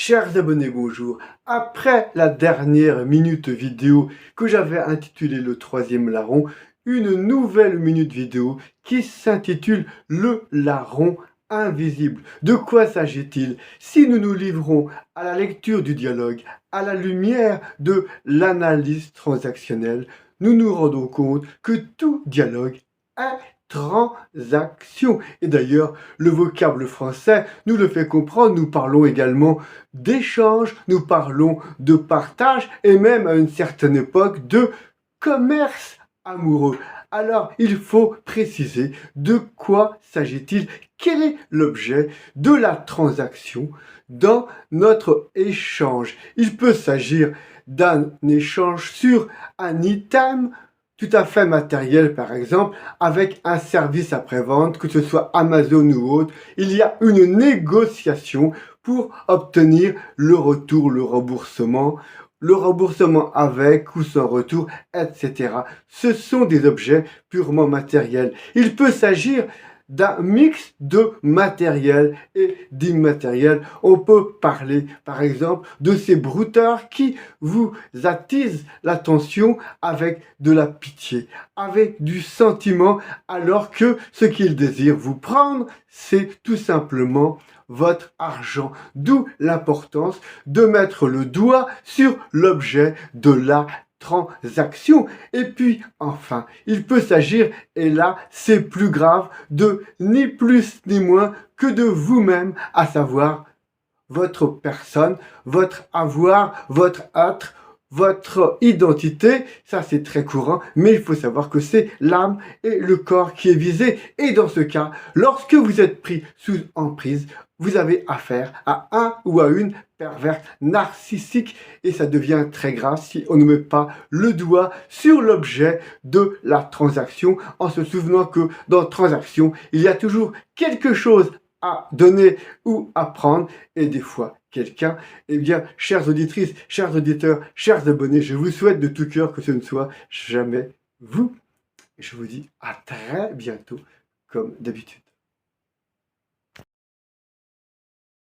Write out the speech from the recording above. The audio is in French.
Chers abonnés, bonjour. Après la dernière minute vidéo que j'avais intitulée Le troisième larron, une nouvelle minute vidéo qui s'intitule Le larron invisible. De quoi s'agit-il? Si nous nous livrons à la lecture du dialogue, à la lumière de l'analyse transactionnelle, nous nous rendons compte que tout dialogue est transaction. Et d'ailleurs, le vocable français nous le fait comprendre. Nous parlons également d'échange, nous parlons de partage et même à une certaine époque de commerce amoureux. Alors, il faut préciser de quoi s'agit-il, quel est l'objet de la transaction dans notre échange. Il peut s'agir d'un échange sur un item tout à fait matériel, par exemple, avec un service après-vente, que ce soit Amazon ou autre. Il y a une négociation pour obtenir le retour, le remboursement avec ou sans retour, etc. Ce sont des objets purement matériels. Il peut s'agir d'un mix de matériel et d'immatériel. On peut parler, par exemple, de ces brouteurs qui vous attisent l'attention avec de la pitié, avec du sentiment, alors que ce qu'ils désirent vous prendre, c'est tout simplement votre argent. D'où l'importance de mettre le doigt sur l'objet de la transaction. Et puis, enfin, il peut s'agir, et là, c'est plus grave, de ni plus ni moins que de vous-même, à savoir votre personne, votre avoir, votre être, votre identité. Ça, c'est très courant, mais il faut savoir que c'est l'âme et le corps qui est visé. Et dans ce cas, lorsque vous êtes pris sous emprise, vous avez affaire à un ou à une perverse narcissique et ça devient très grave si on ne met pas le doigt sur l'objet de la transaction en se souvenant que dans transaction, il y a toujours quelque chose à donner ou à prendre et des fois quelqu'un. Eh bien, chères auditrices, chers auditeurs, chers abonnés, je vous souhaite de tout cœur que ce ne soit jamais vous. Je vous dis à très bientôt comme d'habitude.